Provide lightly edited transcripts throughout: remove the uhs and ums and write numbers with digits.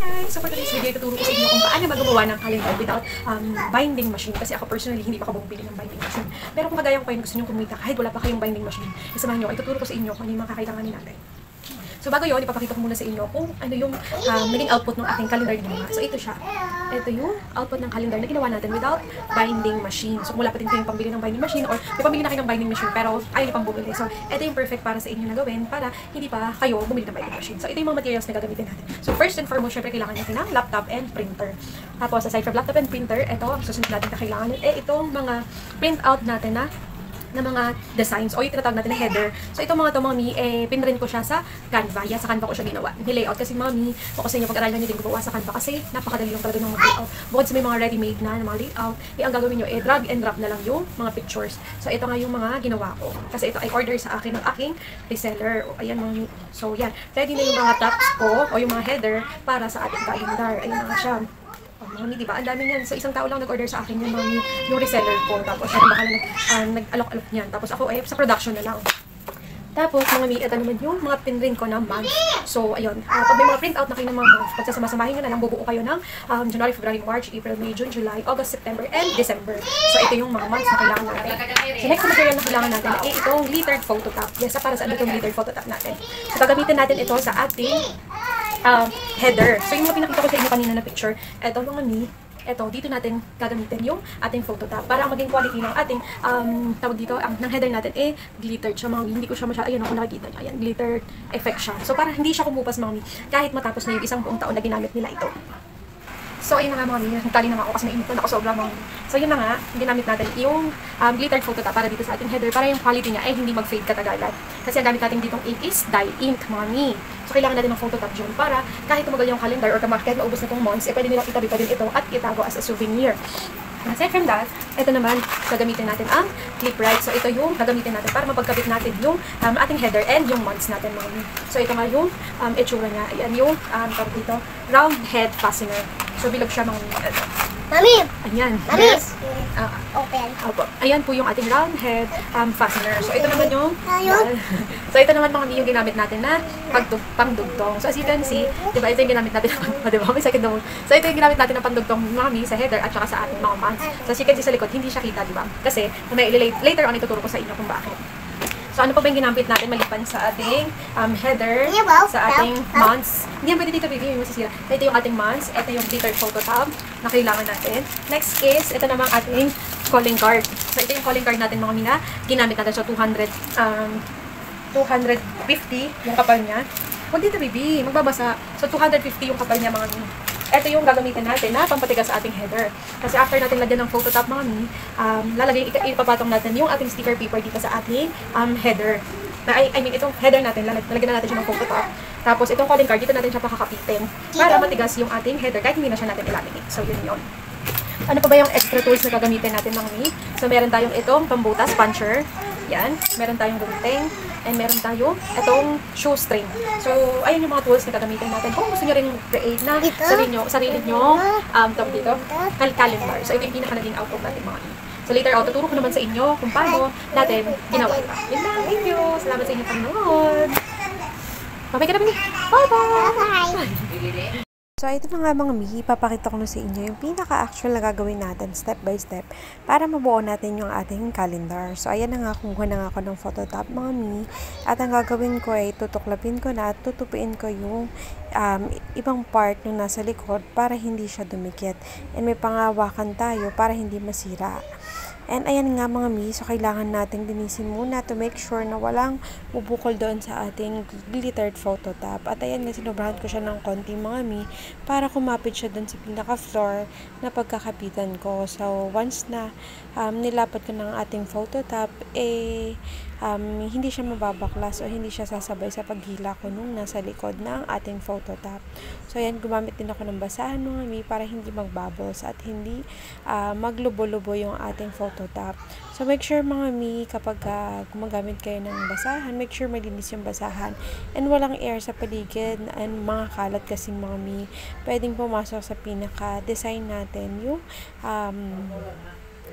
Guys, so for today's video, ituturo ko sa inyo kung paano magawa ng calendar without binding machine. Kasi ako personally, hindi pa ako bumibili ng binding machine. Pero kung kagaya ko kayo gusto nyo kumita kahit wala pa kayong binding machine, isamahan nyo, ituturo ko sa inyo kung ano yung mga kakailanganin natin. So bago yun, ipapakita ko muna sa inyo kung ano yung naging output ng ating calendar ginawa. So ito siya. Ito yung output ng calendar na ginawa natin without binding machine. So kung wala pa din kayong pambili ng binding machine or may pambili na kayo ng binding machine pero ayaw nyo pang bumili. So ito yung perfect para sa inyo na gawin para hindi pa kayo bumili ng binding machine. So ito yung mga materials na gagamitin natin. So first and foremost, syempre kailangan natin ng laptop and printer. Tapos aside from laptop and printer, ito ang susunod natin na kailangan. Itong mga print out natin na mga designs o yung tinatawag natin na header. So itong mga to, mami, pinrint ko siya sa Canva. Yan, sa Canva ko siya ginawa. Nilayout kasi mami, kung kasi nyo pag-aralan nyo din gumawa sa Canva kasi napakadali lang talaga ng mga layout. Bukod sa may mga ready-made na mga layout, ang gagawin nyo, drag and drop na lang yung mga pictures. So ito nga yung mga ginawa ko. Kasi ito ay order sa akin ng aking reseller. O, ayan, mami. So yan, ready na yung mga tops ko o yung mga header para sa ating calendar. Ayan nga siya. Mami, diba? Ang dami niyan. So, isang tao lang nag-order sa akin yan, mami, yung reseller ko. Tapos, baka nag-alok-alok niyan. Tapos, ako ay sa production na lang. Tapos, mga mi, ito naman yung mga pinrint ko na month. So, ayun. Pag may mga print out na kayo ng mga month, pagsasama-samahin nyo na lang, bubuo kayo ng January, February, March, April, May, June, July, August, September, and December. So, ito yung mga months na kailangan natin. So, next material na kailangan natin ay itong glittered photo top. Yes, para saan itong glittered photo top natin. So, gagamitin natin ito sa ating header. So, yung mga pinakita ko sa inyo kanina na picture, eto mga mi, eto, dito natin gagamitin yung ating photo tab para ang maging quality ng ating tawag dito, ng header natin glittered siya. Mga hindi ko siya masyado, ayun, kung nakikita nyo, ayan, glittered effect siya. So, para hindi siya kumupas mga mi, kahit matapos na yung isang buong taon na ginamit nila ito. So, ayun na nga mga mi, nagtali na nga ako kasi nainit na ako sobra mga mi. So, yun na nga, ginamit natin yung glittered photo tab para dito sa ating header para yung quality niya ay hindi mag-fade katagalan. Kasi ang gamit natin ditong ink is dye ink mga mi. So, kailangan natin ng photo tab dyan para kahit tumagal yung calendar or kahit maubos na itong months, pwede nilang itabi pa din ito at itago as a souvenir. Aside from that, ito naman, gagamitin natin ang clip right. So, ito yung gagamitin natin para mapagkabit natin yung ating header and yung months natin mga mi. So, ito nga yung itsura niya. Ayan yung, tawag dito, round head fastener. So, bilog siya mga Mami! Ayan. Mami! Yes. Open. Opo. Ayan po yung ating round head fastener. So, ito naman yung so, ito naman mga yung ginamit natin na pangdugtong. So, as you can see, diba, ito yung ginamit natin diba? May second doon. So, ito yung ginamit natin ng pangdugtong mami sa header at saka sa ating mga months. So, as you can see sa likod, hindi siya kita, diba? Kasi, later on, ituturo ko sa inyo kung bakit. So, ano pa ba yung ginamit natin maliban sa ating header, sa ating months? Hindi yan pwede dito, baby, yung masisira. Ito yung ating months, ito yung glittered photo tab na kailangan natin. Next is, ito namang ating calling card. So, ito yung calling card natin mga mina. Ginamit natin so 250 yung kapal niya. Huwag dito, baby, magbabasa. So, 250 yung kapal niya mga mina. Ito yung gagamitin natin na pampatigas sa ating header. Kasi after natin lagyan ng photo top mga mi, ipapatong natin yung ating sticker paper dito sa ating header. I mean, itong header natin, lalagyan na natin siya ng photo top. Tapos itong calling card, dito natin siya pakakapitin para matigas yung ating header kahit hindi na siya natin ilaminate. So, yun yun. Ano pa ba yung extra tools na gagamitin natin mga mi? So, meron tayong itong pambutas, puncher. Yan. Meron tayong gunting. And meron tayong itong shoestring. So, ayun yung mga tools na gagamitin natin. Kung gusto nyo rin create na sarili nyo tawag dito, calendar. So, ito yung pinaka-naging output natin mga mi. So, later out, tuturo ko naman sa inyo kung paano natin ginawa ito. Yun lang. Thank you. Salamat sa inyong panonood. Bye-bye ka na, Bini. Bye-bye! So, ito na nga mga mi, ipapakita ko na sa inyo yung pinaka-actual na gagawin natin step by step para mabuo natin yung ating calendar. So, ayan na nga, kumuha na nga ako ng photo top mga mi. At ang gagawin ko ay tutuklapin ko na at tutupiin ko yung ibang part nung nasa likod para hindi siya dumikit. And may pangawakan tayo para hindi masira. And ayan nga mga mi, so kailangan natin linisin muna to make sure na walang bubukol doon sa ating glittered photo tab. At ayan nga, sinobrahan ko siya ng konti mga mi para kumapit siya doon sa pinaka-floor na pagkakapitan ko. So once na nilapat ko ng ating photo tab, hindi siya mababaklas o hindi siya sasabay sa paghila ko nung nasa likod ng ating photo tab. So ayan, gumamit din ako ng basahan mga mi para hindi magbubbles at hindi maglubo-lubo yung ating photo tab. So make sure mga mi, kapag gumagamit kayo ng basahan, make sure malinis yung basahan and walang air sa paligid and mga kalat kasi mga mi, pwedeng pumasok sa pinaka-design natin yung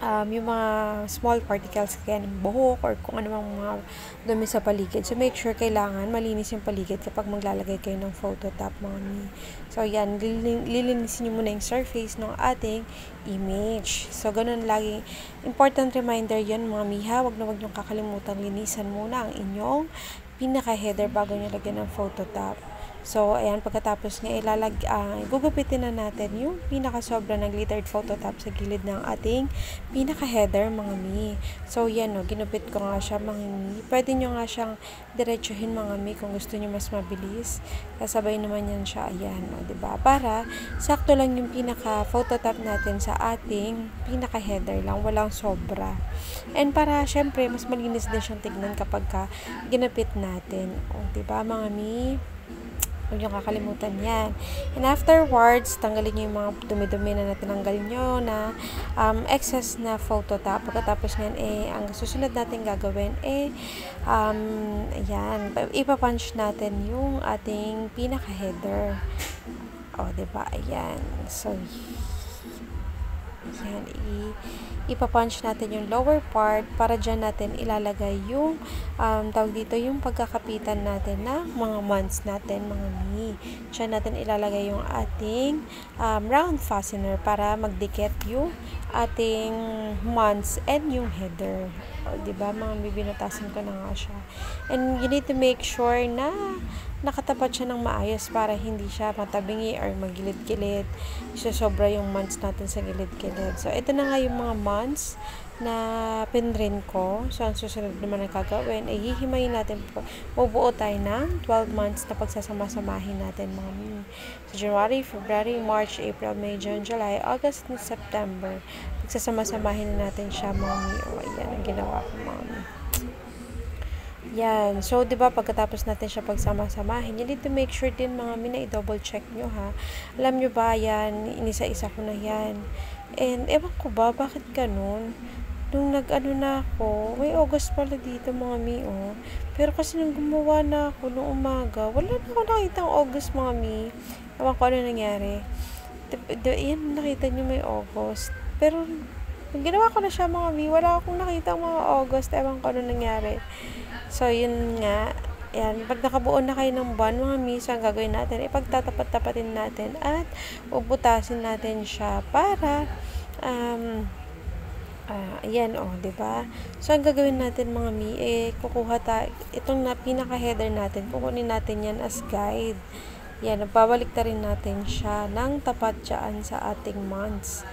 yung mga small particles kaya ng buhok or kung ano mang mga dumi sa paligid. So, make sure kailangan malinis yung paligid kapag maglalagay kayo ng photo top, mga mi. So, yan, lilinisin nyo muna yung surface ng ating image. So, ganun lagi. Important reminder yun, mga mi, ha. Wag nyo kakalimutan linisan muna ang inyong pinaka-header bago nyo lagyan ng photo top. So, ayan, pagkatapos nga gugupitin na natin yung pinaka-sobra ng glittered photo top sa gilid ng ating pinaka-header, mga mi. So, yan, no, ginupit ko nga siya, mga mi. Pwede nyo nga siyang diretsuhin, mga mi, kung gusto nyo mas mabilis. Kasabay naman yan siya, ayan, no, diba? Para sakto lang yung pinaka-photo top natin sa ating pinaka-header lang, walang sobra. And para, syempre, mas malinis din siyang tignan kapag ginupit natin. O, diba, mga mi? Huwag nyo kakalimutan yan. And afterwards, tanggalin nyo yung mga dumi-dumi na tinanggal nyo na excess na photo top. Pagkatapos nyan, ang susunod natin gagawin, ayan, ipapunch natin yung ating pinaka-header. O, diba? Ayan. So, yan, ipapunch natin yung lower part para dyan natin ilalagay yung tawag dito, yung pagkakapitan natin na mga months natin, mga mi. Dyan natin ilalagay yung ating round fastener para magdikit yung ating months and yung header. O, diba, mga bibinutasin ko na nga siya. And you need to make sure na nakatapat siya ng maayos para hindi siya matabingi or magilid-gilid. Sobra yung months natin sa gilid-gilid. So, ito na nga yung mga months na pinrin ko. So, ang susunod naman na gagawin ay hihimayin natin po. Bubuo tayo ng 12 months na pagsasama-samahin natin, mga mi. So, January, February, March, April, May, June, July, August, and September. Pagsasama-samahin natin siya, mga mi. O, ayan ang ginawa ko, mga mi. Yan. So, di ba pagkatapos natin siya pagsama-samahin, you need to make sure din, mga mi, na i-double check nyo, ha. Alam nyo ba, yan, inisa-isa ko na yan. And, ewan ko ba, bakit ganun? Nung nag-ano na ako, may August pala dito, mga mi, oh. Pero kasi nung gumawa na ako nung umaga, wala na ako nakita ang August, mga mi. Ewan ko ano nangyari. Yan, nakita nyo may August. Pero, nung ginawa ko na siya, mga mi, wala akong nakita ang mga August. Ewan ko ano nangyari. So, yun nga. Yan. Pag nakabuo na kayo ng buwan, mga mi, so ang gagawin natin, ipagtatapat-tapatin natin at ubutasin natin siya para, ayan, oh, diba? So, ang gagawin natin, mga mi, kukuha tayo, itong pinaka-header natin, kukunin natin yan as guide. Yan, babalik rin natin siya ng tapat dyan sa ating months.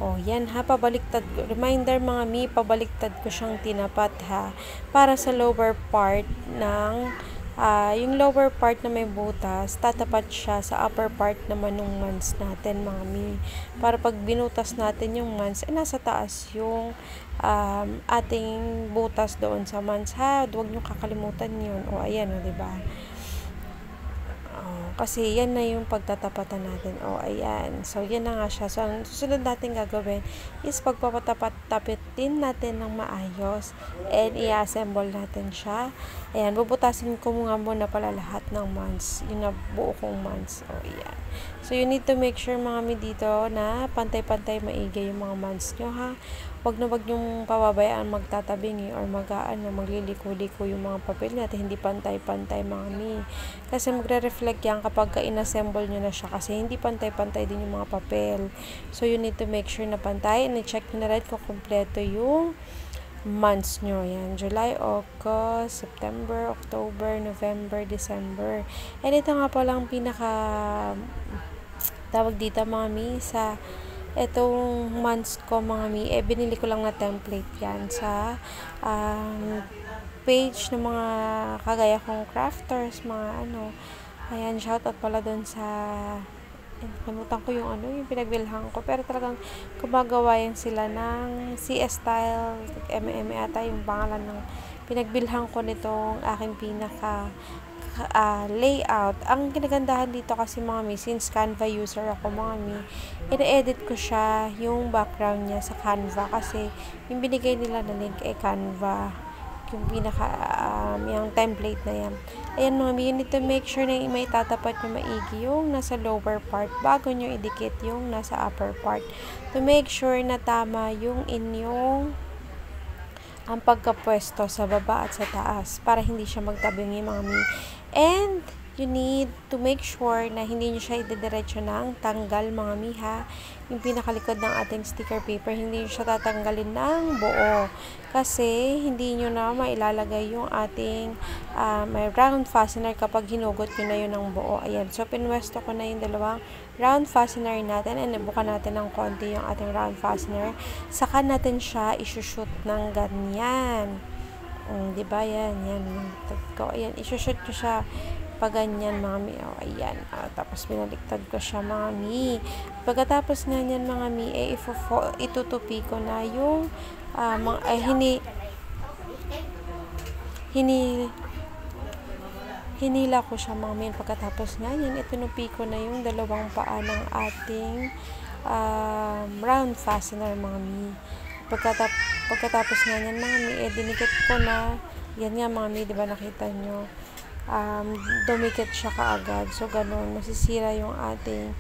O, yan ha, pabaliktad. Reminder, mga mi, pabaliktad ko siyang tinapat, ha. Para sa lower part ng, yung lower part na may butas, tatapat siya sa upper part naman ng months natin, mga mi. Para pag binutas natin yung months, nasa taas yung ating butas doon sa months, ha. Huwag nyo kakalimutan yun. O, ayan, o, diba? Kasi yan na yung pagtatapatan natin. O, ayan. So, yan na nga siya. So, ang susunod natin gagawin is pagpapatapat-tapitin natin ng maayos and i-assemble natin siya. Ayan, bubutasin ko muna pala lahat ng months. Yung nabuo kong months. O, ayan. So, you need to make sure, mga mi, dito na pantay-pantay maigay yung mga months nyo, ha. Wag niyong pababayaan magtatabingi or magliliko-liko yung mga papel natin, hindi pantay-pantay, mga mi. Kasi magre-reflect yan kapag inassemble nyo na siya kasi hindi pantay-pantay din yung mga papel. So, you need to make sure na pantay and i-check nyo na rin kung kompleto yung months nyo. Yan, July, August, September, October, November, December. And ito nga palang tawag dito, mga mi, sa etong months ko, mga mi, binili ko lang na template yan sa page ng mga kagaya kong crafters, mga ano. Ayan, shoutout pala dun sa kalimutan ko yung pinagbilhan ko, pero talagang gumagawa yan sila ng CS Style ata yung pangalan ng pinagbilhan ko nitong aking pinaka layout. Ang ginagandahan dito kasi, mga mi, since Canva user ako, mga mi, ina-edit ko siya yung background niya sa Canva kasi yung binigay nila na link Canva, yung pinaka yung template na yan. Ayan mga mi, you need to make sure na may tatapat nyo maigi yung nasa lower part bago nyo idikit yung nasa upper part. To make sure na tama yung inyong ang pagkapwesto sa baba at sa taas para hindi siya magtabingi mga mi. And you need to make sure na hindi nyo siya idediretso ng tanggal mga mi ha. Yung pinakalikod ng ating sticker paper, hindi nyo siya tatanggalin ng buo. Kasi hindi nyo na mailalagay yung ating may round fastener kapag hinugot nyo na yun ng buo. Ayan. So, pinwesto ko na yung dalawang round fastener natin and ibuka natin ng konti yung ating round fastener. Saka natin siya isushoot ng ganyan. Diba? Yan. Ayan. Isushoot nyo siya pag ganyan mga mi. Ayan. Tapos binaliktad ko siya mga mi. Pagkatapos nga yan mga mi, itutupi ko na yung hinila ko siya mga mi. Pagkatapos nga yan, itinupi ko na yung dalawang paa ng ating round fastener mga mi. Pagkatapos nga yan mga mi, dinikit ko na yan nga mga mi, diba nakita nyo? Dumikit siya kaagad. So, ganun. Masisira yung ating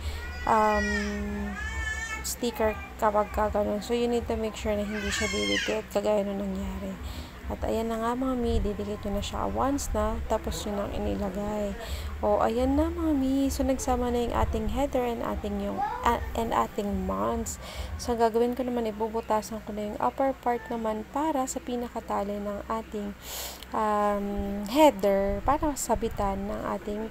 sticker kapag ganun. So, you need to make sure na hindi siya didikit kagaya nung nangyari. At ayan na nga mga mi, didikit nyo na siya once na, tapos yun ang inilagay. Ayan na mga mi. So, nagsama na yung ating header and ating mounts. So, ang gagawin ko naman, ibubutasan ko na yung upper part naman para sa pinakatali ng ating header para sabitan ng ating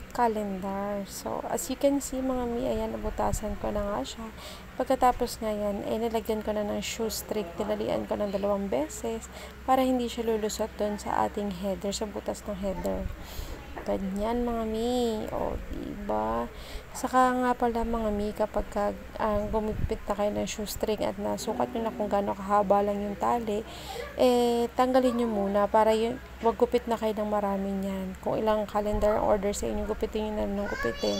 calendar. So, as you can see mga mi, ayan, nabutasan ko na nga siya. Pagkatapos nga yan, nilagyan ko na ng shoe string, tinalian ko ng 2 beses para hindi siya lulusot doon sa ating header, sa butas ng header. Ganyan mga mi. Diba? Saka nga pala mga mi, kapag gumipit na kayo ng shoestring at nasukat nyo na kung gaano kahaba lang yung tali, tanggalin nyo muna para wag gupit na kayo ng marami niyan. Kung ilang calendar order sa inyo, gupitin nyo na ng gupitin.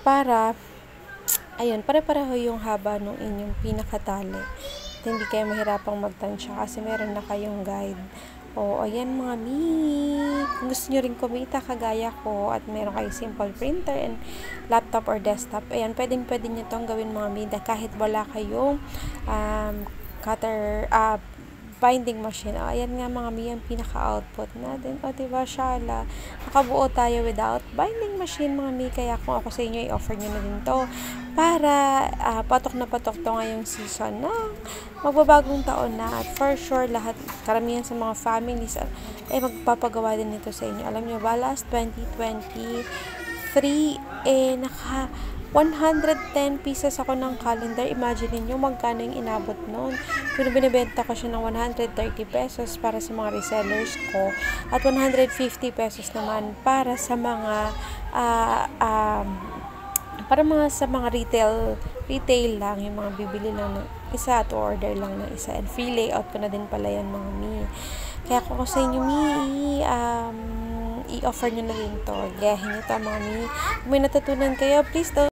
Para, ayun, pare-pareho yung haba ng inyong pinakatali. At hindi kayo mahirapang magtansya kasi meron na kayong guide. Ayan mga mi. Kung gusto nyo rin kumita kagaya ko at meron kayo simple printer and laptop or desktop, ayan, pwede nyo itong gawin mga mi kahit wala kayong cutter, binding machine. Ayan nga mga mi, ang pinaka-output natin. Diba, shala. Nakabuo tayo without binding machine mga mi. Kaya kung ako sa inyo, i-offer nyo na din to para patok na patok to ngayong season na magbabagong taon na. At for sure, karamihan sa mga families magpapagawa din nito sa inyo. Alam nyo ba, last 2023, naka 110 pieces ako ng calendar. Imagine niyo magkano yung inabot noon. Pero binibenta ko siya ng 130 pesos para sa mga resellers ko. At 150 pesos naman para sa mga sa mga retail lang, yung mga bibili lang ng isa at order lang ng isa. And free layout ko na din pala yan mga mi. Kaya kung sa inyo mi, i-offer nyo na rin to. Gayahin nyo to mga mi. Kung may natutunan kayo, please don't